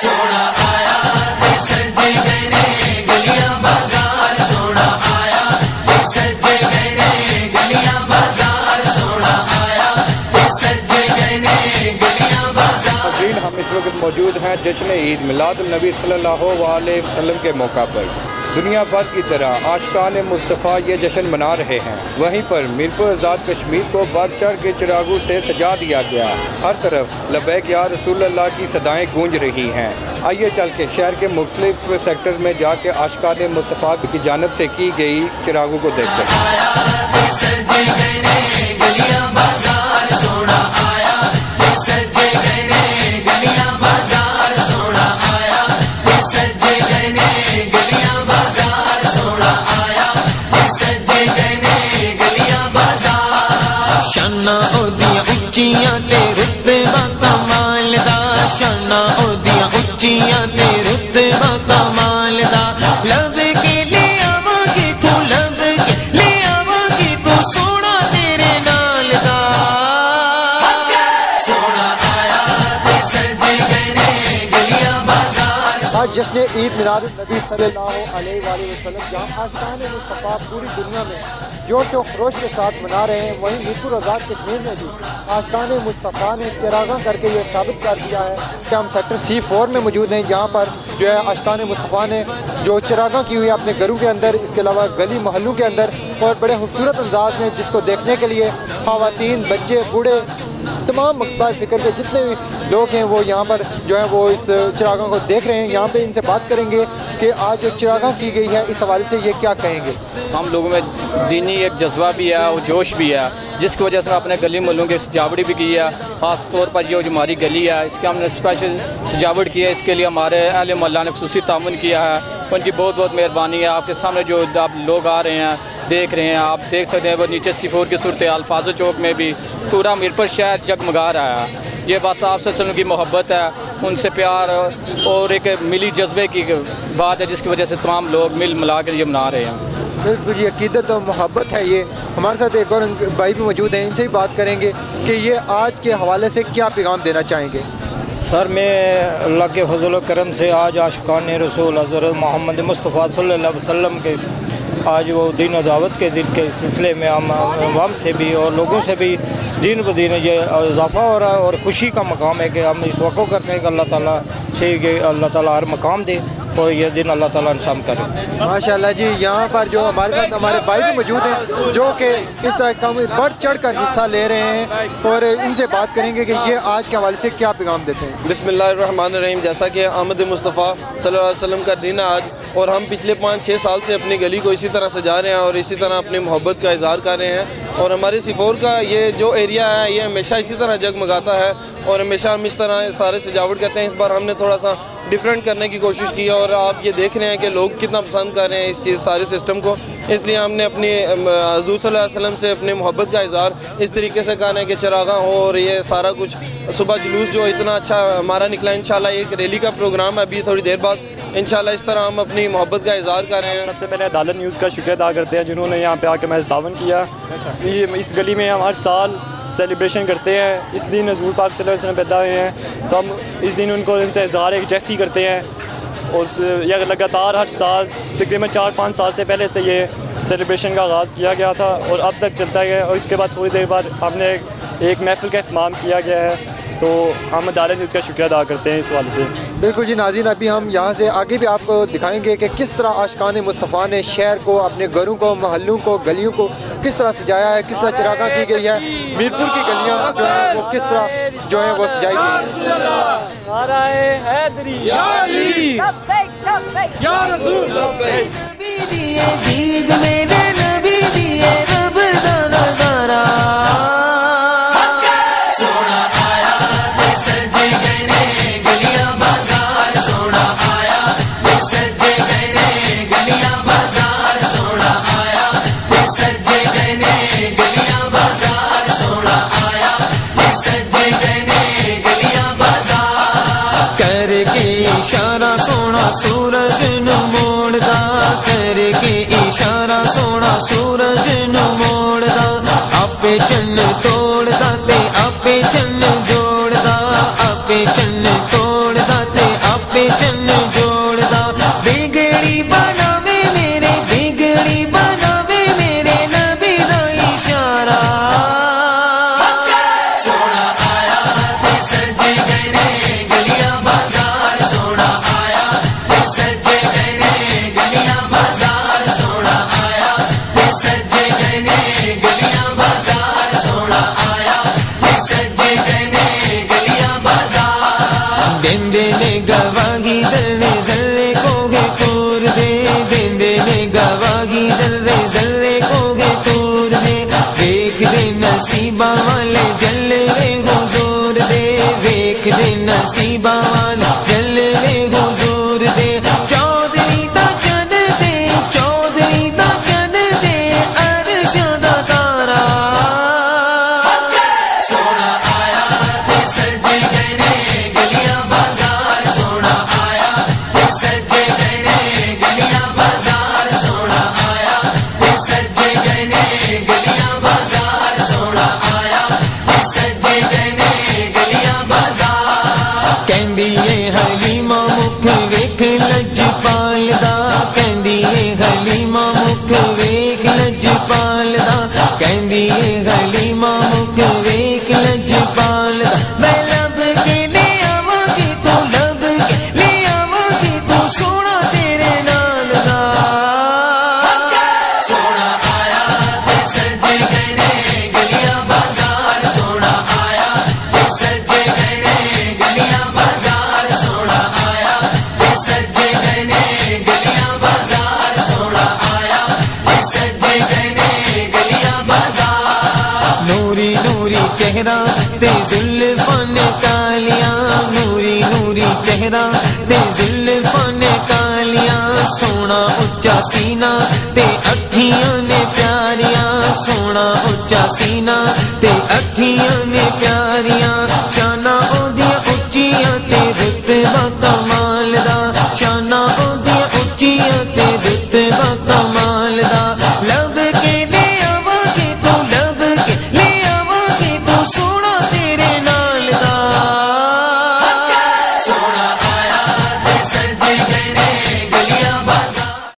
سونا آیا تے سجے گئے نے گلیاں بازار سونا آیا تے سجے گئے نے گلیاں بازار سونا آیا تے سجے گئے نے گلیاں بازار. ہم اس وقت موجود ہیں جشن عید میلاد النبی صلی اللہ علیہ وسلم کے موقع پر. دنیا بھر کی طرح عاشقان مصطفیٰ یہ جشن منا رہے ہیں. وہیں پر میرپور آزاد کشمیر کو بڑھ چڑھ کے چراغوں سے سجا دیا گیا. ہر طرف لبیک یا رسول اللہ کی صدائیں گونج رہی ہیں. آئیے چل کے شہر کے مختلف سیکٹر میں جا کے عاشقان مصطفیٰ کی جانب سے کی گئی چراغوں کو دیکھتے ہیں. شاناں اودیاں اچیاں تے رتبہ کمال دا شاناں اودیاں اچیاں تے رتبہ کمال دا لب کے لے آواں گی تو لب کے لے آواں گی تو سونا تیرے نال دا سونا آیا تے سجے گئے نے گلیاں بازار. آج جشن عید میلاد النبی صلی اللہ علیہ وآلہ وسلم جہاں عاشقان مصطفیٰ پوری دنیا میں جوش و خروش کے ساتھ منا رہے ہیں، وہیں میرپور آزاد کشمیر میں بھی عاشقان مصطفیٰ نے چراغاں کر کے یہ ثابت کر دیا ہے کہ ہم سیکٹر C4 میں موجود ہیں. یہاں پر جو ہے عاشقان مصطفیٰ نے جو چراغاں کی ہوئی ہے اپنے گھروں کے اندر، اس کے علاوہ گلی محلوں کے اندر، اور بڑے خوبصورت انداز میں جس کو دیکھنے کے لیے خواتین، بچے، بوڑھے، تمام مقبول فکر کے جتنے بھی لوگ ہیں وہ یہاں پر جو ہے وہ اس چراغاں کو دیکھ رہے ہیں. یہاں پہ ان سے بات کریں گے کہ آج جو چراغاں کی گئی ہے اس حوالے سے یہ کیا کہیں گے. ہم لوگوں میں دینی ایک جذبہ بھی ہے اور جوش بھی ہے، جس کی وجہ سے اپنے گلی محلوں کی سجاوٹ بھی کی ہے. خاص طور پر یہ جو ہماری گلی ہے اس کے ہم نے اسپیشل سجاوٹ کی ہے. اس کے لیے ہمارے اہل محلہ نے خصوصی تعاون کیا ہے. ان کی بہت بہت مہربانی ہے. آپ کے سامنے جو آپ لوگ آ رہے ہیں دیکھ رہے ہیں، آپ دیکھ سکتے ہیں وہ نیچے C4 کی صورتحال فاضل چوک میں بھی پورا میرپور شہر جگمگا رہا ہے. یہ بس آپ صلی اللہ علیہ وسلم کی محبت ہے، ان سے پیار اور ایک ملی جذبے کی بات ہے جس کی وجہ سے تمام لوگ مل ملا کر یہ منا رہے ہیں. بالکل جی، عقیدت و محبت ہے یہ. ہمارے ساتھ ایک اور بھائی بھی موجود ہیں، ان سے ہی بات کریں گے کہ یہ آج کے حوالے سے کیا پیغام دینا چاہیں گے. سر میں اللہ کے فضل و کرم سے آج عاشقان رسول حضرت محمد مصطفیٰ صلی اللہ علیہ وسلم کے آج وہ دین و دعوت کے دن کے سلسلے میں ہم عوام سے بھی اور لوگوں سے بھی دین بہ دین یہ اضافہ ہو رہا ہے اور خوشی کا مقام ہے کہ ہم توقع کرتے ہیں کہ اللہ تعالیٰ سے کہ اللہ تعالیٰ ہر مقام دے اور یہ دن اللہ تعالیٰ انسان کرے. ماشاءاللہ جی. یہاں پر جو ہمارے ساتھ ہمارے بھائی بھی موجود ہیں جو کہ اس طرح کام بڑھ چڑھ کر حصہ لے رہے ہیں اور ان سے بات کریں گے کہ یہ آج کے حوالے سے کیا پیغام دیتے ہیں. بسم اللہ الرحمن الرحیم. جیسا کہ آمد مصطفیٰ صلی اللہ علیہ وسلم کا دن ہے آج، اور ہم پچھلے 5-6 سال سے اپنی گلی کو اسی طرح سجا رہے ہیں اور اسی طرح اپنی محبت کا اظہار کر رہے ہیں. اور ہمارے C4 کا یہ جو ایریا ہے یہ ہمیشہ اسی طرح جگمگاتا ہے اور ہمیشہ ہم اس طرح سارے سجاوٹ کرتے ہیں. اس بار ہم نے تھوڑا سا ڈفرینٹ کرنے کی کوشش کی اور آپ یہ دیکھ رہے ہیں کہ لوگ کتنا پسند کر رہے ہیں اس چیز سارے سسٹم کو. اس لیے ہم نے اپنی حضور صلی اللہ علیہ وسلم سے اپنی محبت کا اظہار اس طریقے سے کرنا ہے کہ چراغاں ہو اور یہ سارا کچھ صبح جلوس جو اتنا اچھا ہمارا نکلا. انشاءاللہ ایک ریلی کا پروگرام ہے ابھی تھوڑی دیر بعد. انشاءاللہ اس طرح ہم اپنی محبت کا اظہار کر رہے ہیں. سب سے پہلے عدالت نیوز کا شکریہ ادا کرتے ہیں جنہوں نے یہاں پہ آ کے میں تعاون کیا. اس گلی میں ہم ہر سال سیلیبریشن کرتے ہیں. اس دن حضور پاک صلی اللہ علیہ وسلم پیدا ہوئے ہیں تو ہم اس دن ان کو ان سے اظہار ایک جہتی کرتے ہیں اور یہ لگاتار ہر سال تقریباً 4-5 سال سے پہلے سے یہ سیلیبریشن کا آغاز کیا گیا تھا اور اب تک چلتا گیا. اور اس کے بعد تھوڑی دیر بعد ہم نے ایک محفل کا اہتمام کیا گیا ہے تو ہم عدالت نیوز کا شکریہ ادا کرتے ہیں اس حوالے سے. بالکل جی ناظرین، ابھی ہم یہاں سے آگے بھی آپ کو دکھائیں گے کہ کس طرح عاشقان مصطفیٰ نے شہر کو، اپنے گھروں کو، محلوں کو، گلیوں کو کس طرح سجایا ہے، کس طرح چراغاں کی گئی ہے. میرپور کی گلیاں جو ہیں وہ کس طرح جو ہیں وہ سجائی گئی ہیں. اشارہ سونا سورج نو موڑدا کر کے اشارہ سونا سورج نو موڑدا آپے چن توڑدا تے آپے چن جوڑدا آپے چن توڑدا تے آپے دیندے نے گواہی ذرے ذرے کو گے تور دے دیندے نے گواہی ذرے ذرے کو گے تور دے ویکھ دے نصیباں والے جلوے حضور دے ویکھ دے نصیباں والے جلوے حضور دے چودھری دا چن دے چودھری دا چن دے عرش دا تارا سونا آیا تے سجے گئے نے گلیاں بازار سونا آیا تے سجے گئے نے گلیاں بازار سونا آیا تے سجے گئے نے گلیاں بازار سونا آیا تے سجے گئے نے گلیاں بازار کہندی اے حلیمہ مکھ ویکھ لجپال دا کہندی اے حلیمہ مکھ ویکھ لجپال دا کہندی اے حلیمہ مکھ ویکھ لجپال دا میں لب کے لے آواں گی تو لب کے لے آواں گی تو سونا تیرے نال دا سونا آیا تے سجے گئے نے گلیاں بازار سونا آیا تے سجے گئے نے گلیاں بازار سونا آیا تے سجے گئے نے گلیاں بازار سونا آیا تے سجے گئے نے گلیاں بازار نوری نوری چہرہ تے زلفاں نے کالیاں نوری نوری چہرہ تے زلفاں نے کالیاں سونا اچا سینہ تے اکھیاں نے پیاریاں سونا اچا سینہ تے اکھیاں نے پیاریاں شاناں اودیاں اچیاں تے رتبہ کمال دا